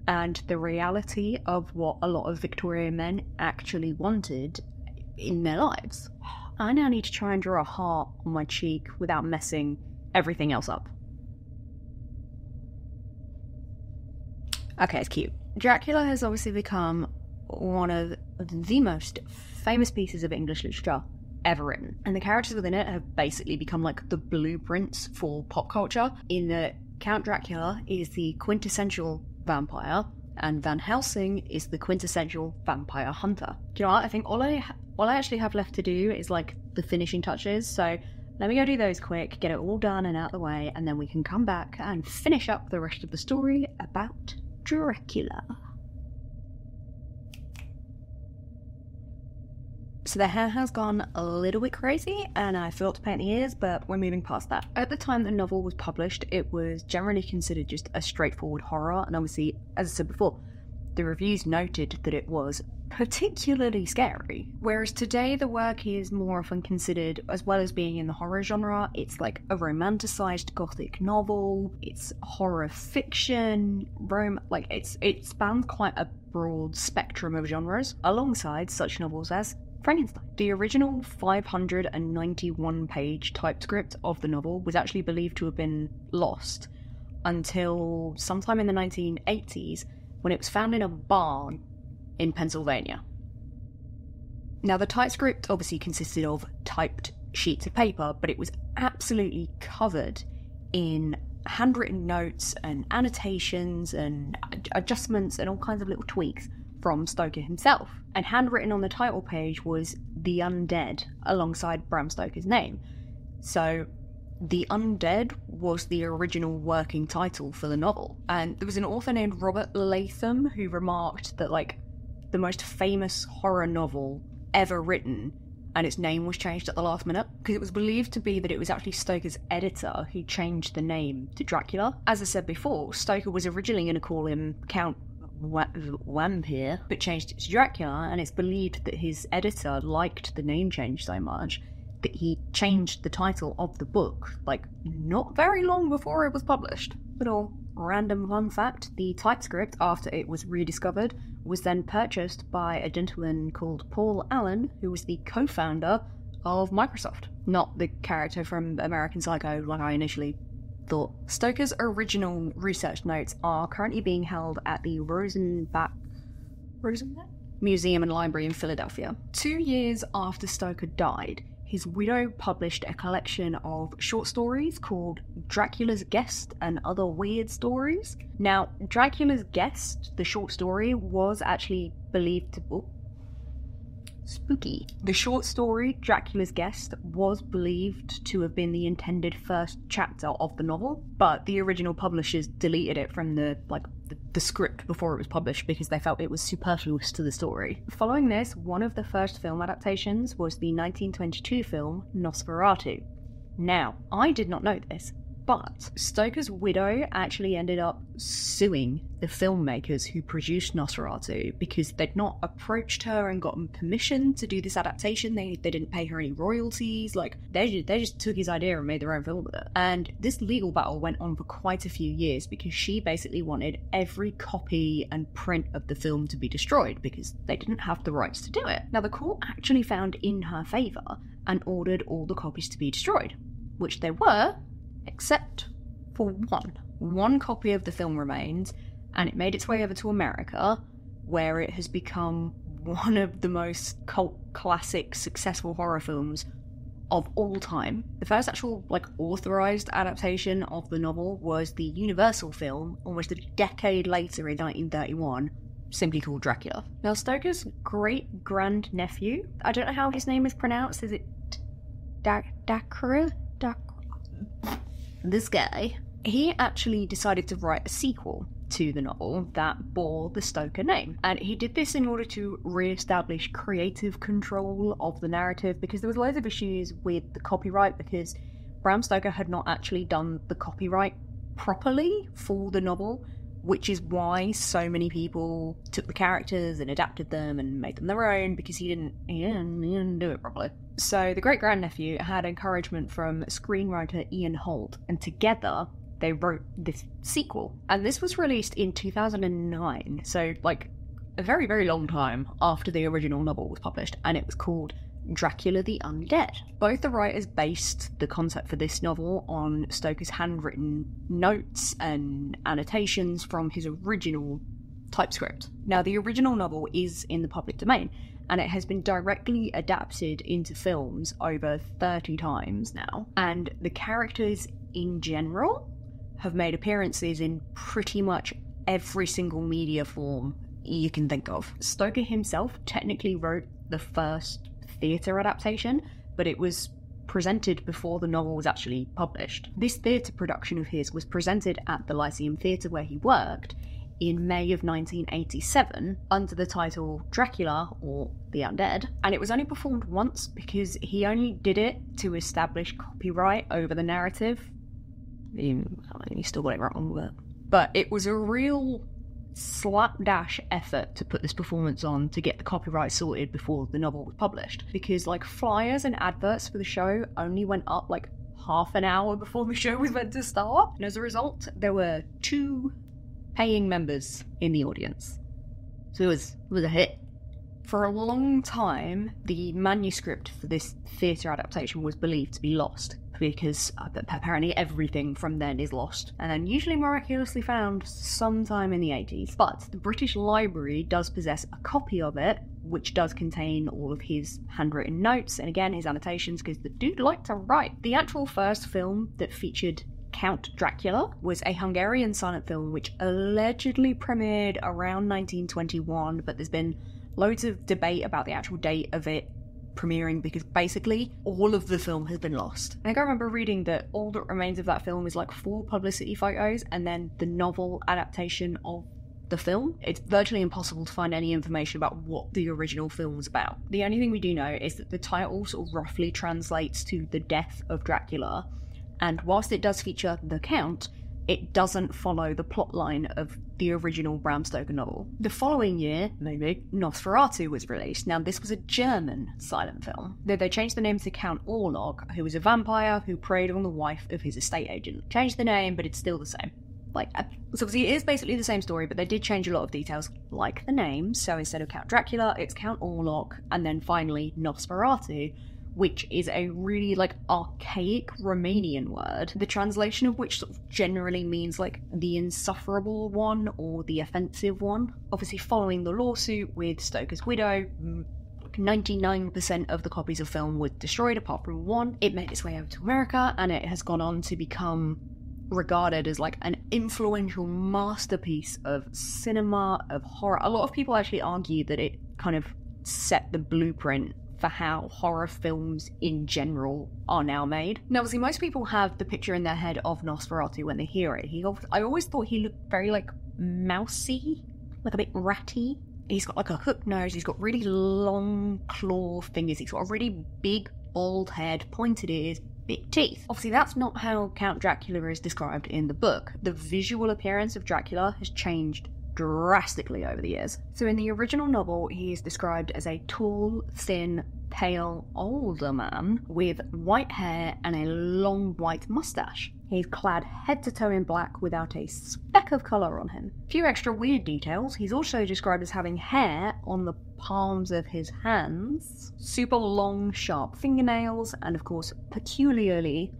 and the reality of what a lot of Victorian men actually wanted in their lives. I now need to try and draw a heart on my cheek without messing everything else up. Okay, it's cute. Dracula has obviously become one of the most famous pieces of English literature ever written, and the characters within it have basically become the blueprints for pop culture, in that Count Dracula is the quintessential vampire, and Van Helsing is the quintessential vampire hunter. Do you know what? I think all I actually have left to do is the finishing touches, so let me go do those quick, get it all done and out of the way, and then we can come back and finish up the rest of the story about Dracula. So the hair has gone a little bit crazy, and I forgot to paint the ears, but we're moving past that. At the time the novel was published, it was generally considered just a straightforward horror, and obviously, as I said before, the reviews noted that it was particularly scary. Whereas today the work is more often considered, as well as being in the horror genre, it's a romanticized gothic novel, it's horror fiction, it spans quite a broad spectrum of genres, alongside such novels as Frankenstein. The original 591-page typescript of the novel was actually believed to have been lost until sometime in the 1980s, when it was found in a barn in Pennsylvania. Now, the typescript obviously consisted of typed sheets of paper, but it was absolutely covered in handwritten notes and annotations and adjustments and all kinds of little tweaks from Stoker himself. And handwritten on the title page was The Undead alongside Bram Stoker's name. So The Undead was the original working title for the novel. And there was an author named Robert Latham who remarked that the most famous horror novel ever written, and its name was changed at the last minute, because it was believed to be that it was actually Stoker's editor who changed the name to Dracula. As I said before, Stoker was originally going to call him Count Vampire, but changed it to Dracula, and it's believed that his editor liked the name change so much that he changed the title of the book, not very long before it was published. Little random fun fact, the typescript, after it was rediscovered, was then purchased by a gentleman called Paul Allen, who was the co-founder of Microsoft. Not the character from American Psycho like I initially thought. Stoker's original research notes are currently being held at the Rosenbach Museum and Library in Philadelphia. 2 years after Stoker died, his widow published a collection of short stories called Dracula's Guest and Other Weird Stories. Now, Dracula's Guest, the short story, was actually believed to... Oh, spooky. The short story, Dracula's Guest, was believed to have been the intended first chapter of the novel, but the original publishers deleted it from the script before it was published because they felt it was superfluous to the story. Following this, one of the first film adaptations was the 1922 film Nosferatu. Now, I did not know this, But Stoker's widow actually ended up suing the filmmakers who produced Nosferatu because they'd not approached her and gotten permission to do this adaptation. They didn't pay her any royalties. Like, they just took his idea and made their own film with it. And this legal battle went on for quite a few years because she basically wanted every copy and print of the film to be destroyed because they didn't have the rights to do it. Now, the court actually found in her favour and ordered all the copies to be destroyed, which they were, except for one. One copy of the film remains, and it made its way over to America, where it has become one of the most cult classic successful horror films of all time. The first actual, authorised adaptation of the novel was the Universal film, almost a decade later in 1931, simply called Dracula. Now, Stoker's great-grandnephew, I don't know how his name is pronounced, is it Dracula? This guy, he actually decided to write a sequel to the novel that bore the Stoker name. And he did this in order to re-establish creative control of the narrative, because there was loads of issues with the copyright, because Bram Stoker had not actually done the copyright properly for the novel, which is why so many people took the characters and adapted them and made them their own, because he didn't do it properly. So the great-grandnephew had encouragement from screenwriter Ian Holt, and together they wrote this sequel. And this was released in 2009, so a very, very long time after the original novel was published, and it was called Dracula the Undead. Both the writers based the concept for this novel on Stoker's handwritten notes and annotations from his original typescript. Now, the original novel is in the public domain, and it has been directly adapted into films over 30 times now. And the characters in general have made appearances in pretty much every single media form you can think of. Stoker himself technically wrote the first theatre adaptation, but it was presented before the novel was actually published. This theatre production of his was presented at the Lyceum Theatre where he worked in May of 1987 under the title Dracula, or the Undead, and it was only performed once because he only did it to establish copyright over the narrative. He still got it wrong, but it was a real slapdash effort to put this performance on to get the copyright sorted before the novel was published, because flyers and adverts for the show only went up half an hour before the show was meant to start, and as a result there were 2 paying members in the audience, so it was a hit. For a long time the manuscript for this theatre adaptation was believed to be lost, because apparently everything from then is lost, and then usually miraculously found sometime in the 80s. But the British Library does possess a copy of it, which does contain all of his handwritten notes, and again his annotations, because the dude liked to write. The actual first film that featured Count Dracula was a Hungarian silent film which allegedly premiered around 1921, but there's been loads of debate about the actual date of it premiering, because basically all of the film has been lost. I think I remember reading that all that remains of that film is 4 publicity photos and then the novel adaptation of the film. It's virtually impossible to find any information about what the original film was about. The only thing we do know is that the title sort of roughly translates to the death of Dracula, and whilst it does feature the Count, it doesn't follow the plotline of the original Bram Stoker novel. The following year, maybe, Nosferatu was released. Now, this was a German silent film. They changed the name to Count Orlok, who was a vampire who preyed on the wife of his estate agent. Changed the name, but it's still the same. So obviously it is basically the same story, but they did change a lot of details, like the name. So instead of Count Dracula, it's Count Orlok, and then finally Nosferatu, which is a really archaic Romanian word, the translation of which sort of generally means the insufferable one or the offensive one. Obviously, following the lawsuit with Stoker's widow, 99% of the copies of film were destroyed apart from one. It made its way over to America, and it has gone on to become regarded as an influential masterpiece of cinema, of horror. A lot of people actually argue that it kind of set the blueprint for how horror films in general are now made. Now, obviously, most people have the picture in their head of Nosferatu when they hear it. I always thought he looked very mousy, a bit ratty. He's got a hook nose, he's got really long claw fingers, he's got a really big bald head, pointed ears, big teeth. Obviously, that's not how Count Dracula is described in the book. The visual appearance of Dracula has changed drastically over the years. So in the original novel, he is described as a tall, thin, pale, older man with white hair and a long white mustache. He's clad head to toe in black without a speck of colour on him. A few extra weird details. He's also described as having hair on the palms of his hands, super long, sharp fingernails, and of course, peculiarly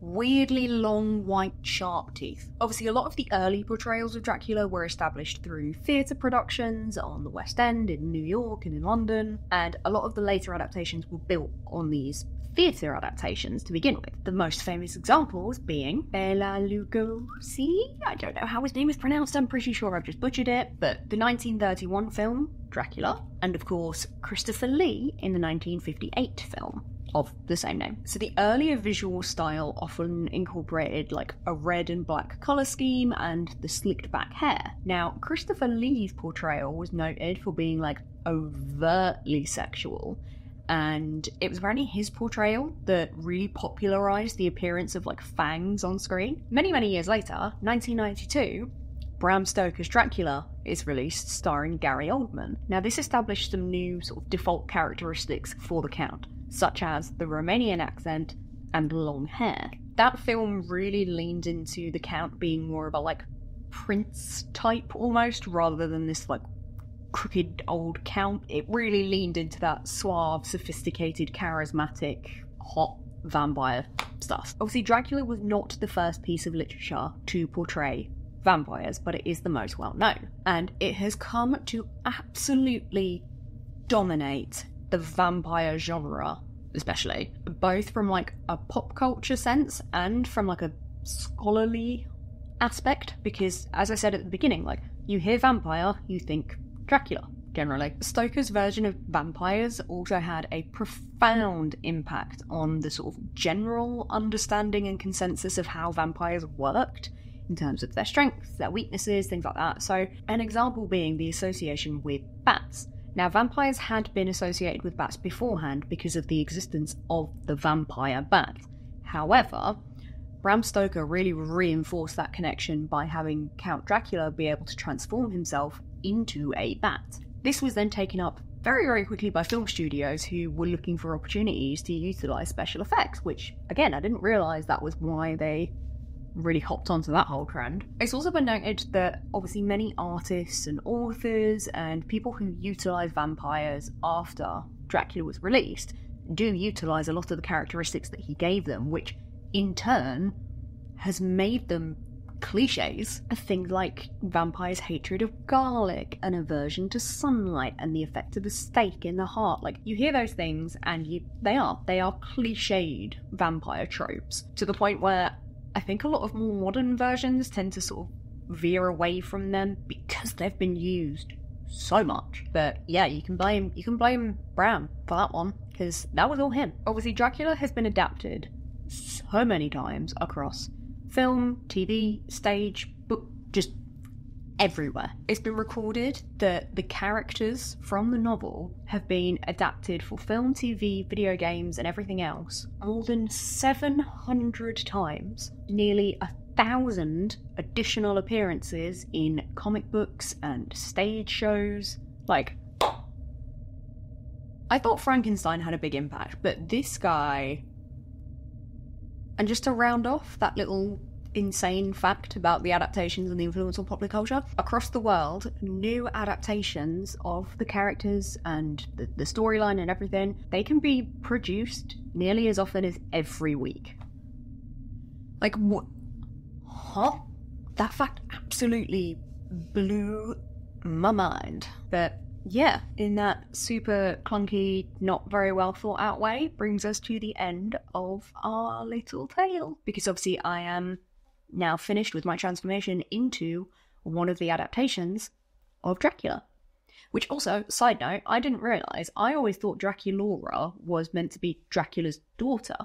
weirdly long, white, sharp teeth. Obviously, a lot of the early portrayals of Dracula were established through theatre productions on the West End, in New York and in London, and a lot of the later adaptations were built on these theatre adaptations to begin with. The most famous examples being Bela Lugosi, I don't know how his name is pronounced, I'm pretty sure I've just butchered it, but the 1931 film, Dracula, and of course Christopher Lee in the 1958 film of the same name. So the earlier visual style often incorporated like a red and black colour scheme and the slicked back hair. Now, Christopher Lee's portrayal was noted for being like overtly sexual, and it was apparently his portrayal that really popularised the appearance of like fangs on screen. Many years later, 1992, Bram Stoker's Dracula is released, starring Gary Oldman. Now this established some new sort of default characteristics for the Count, such as the Romanian accent and long hair. That film really leaned into the Count being more of a like prince type almost, rather than this like crooked old Count. It really leaned into that suave, sophisticated, charismatic, hot vampire stuff. Obviously, Dracula was not the first piece of literature to portray vampires, but it is the most well known, and it has come to absolutely dominate the vampire genre, especially, both from like a pop culture sense and from like a scholarly aspect, because as I said at the beginning, like you hear vampire, you think Dracula, generally. Stoker's version of vampires also had a profound impact on the sort of general understanding and consensus of how vampires worked in terms of their strengths, their weaknesses, things like that. So an example being the association with bats. Now, vampires had been associated with bats beforehand because of the existence of the vampire bat. However, Bram Stoker really reinforced that connection by having Count Dracula be able to transform himself into a bat. This was then taken up very quickly by film studios who were looking for opportunities to utilise special effects, which, again, I didn't realise that was why they really hopped onto that whole trend. It's also been noted that obviously many artists and authors and people who utilise vampires after Dracula was released do utilise a lot of the characteristics that he gave them, which in turn has made them cliches of things like vampires' hatred of garlic, an aversion to sunlight, and the effect of a stake in the heart. Like, you hear those things and they are cliched vampire tropes, to the point where I think a lot of more modern versions tend to sort of veer away from them because they've been used so much. But yeah, you can blame Bram for that one, because that was all him. Obviously, Dracula has been adapted so many times across film, TV, stage, book, just everywhere. It's been recorded that the characters from the novel have been adapted for film, TV, video games, and everything else more than 700 times. Nearly 1,000 additional appearances in comic books and stage shows. Like, I thought Frankenstein had a big impact, but this guy... And just to round off that little insane fact about the adaptations and the influence on popular culture, across the world, new adaptations of the characters and the storyline and everything, they can be produced nearly as often as every week. Like, what? Huh? That fact absolutely blew my mind. But yeah, in that super clunky, not very well thought out way, brings us to the end of our little tale. Because obviously I am now finished with my transformation into one of the adaptations of Dracula. Which also, side note, I didn't realise, I always thought Draculaura was meant to be Dracula's daughter.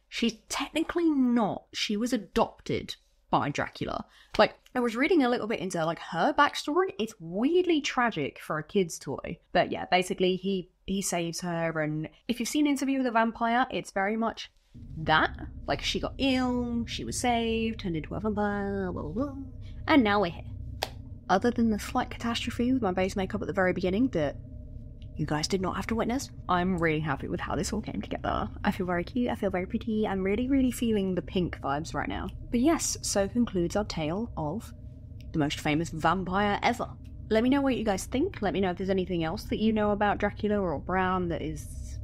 She's technically not. She was adopted by Dracula. Like, I was reading a little bit into, like, her backstory. It's weirdly tragic for a kid's toy. But yeah, basically, he saves her, and if you've seen Interview with a Vampire, it's very much that. Like, she got ill, she was saved, turned into a vampire, blah, blah, blah, and now we're here. Other than the slight catastrophe with my base makeup at the very beginning that you guys did not have to witness, I'm really happy with how this all came together. I feel very cute, I feel very pretty, I'm really, really feeling the pink vibes right now. But yes, so concludes our tale of the most famous vampire ever. Let me know what you guys think, let me know if there's anything else that you know about Dracula or Bram that is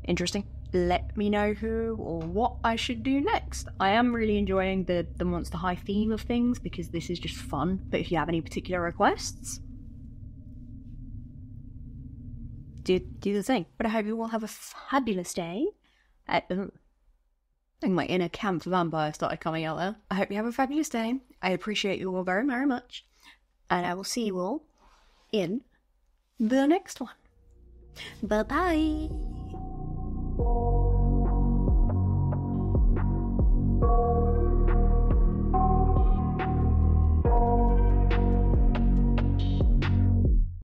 interesting. Let me know who or what I should do next. I am really enjoying the Monster High theme of things because this is just fun, but if you have any particular requests, do the thing. But I hope you all have a fabulous day. I think my inner camp vampire started coming out there. I hope you have a fabulous day. I appreciate you all very, very much. And I will see you all in the next one. Bye-bye.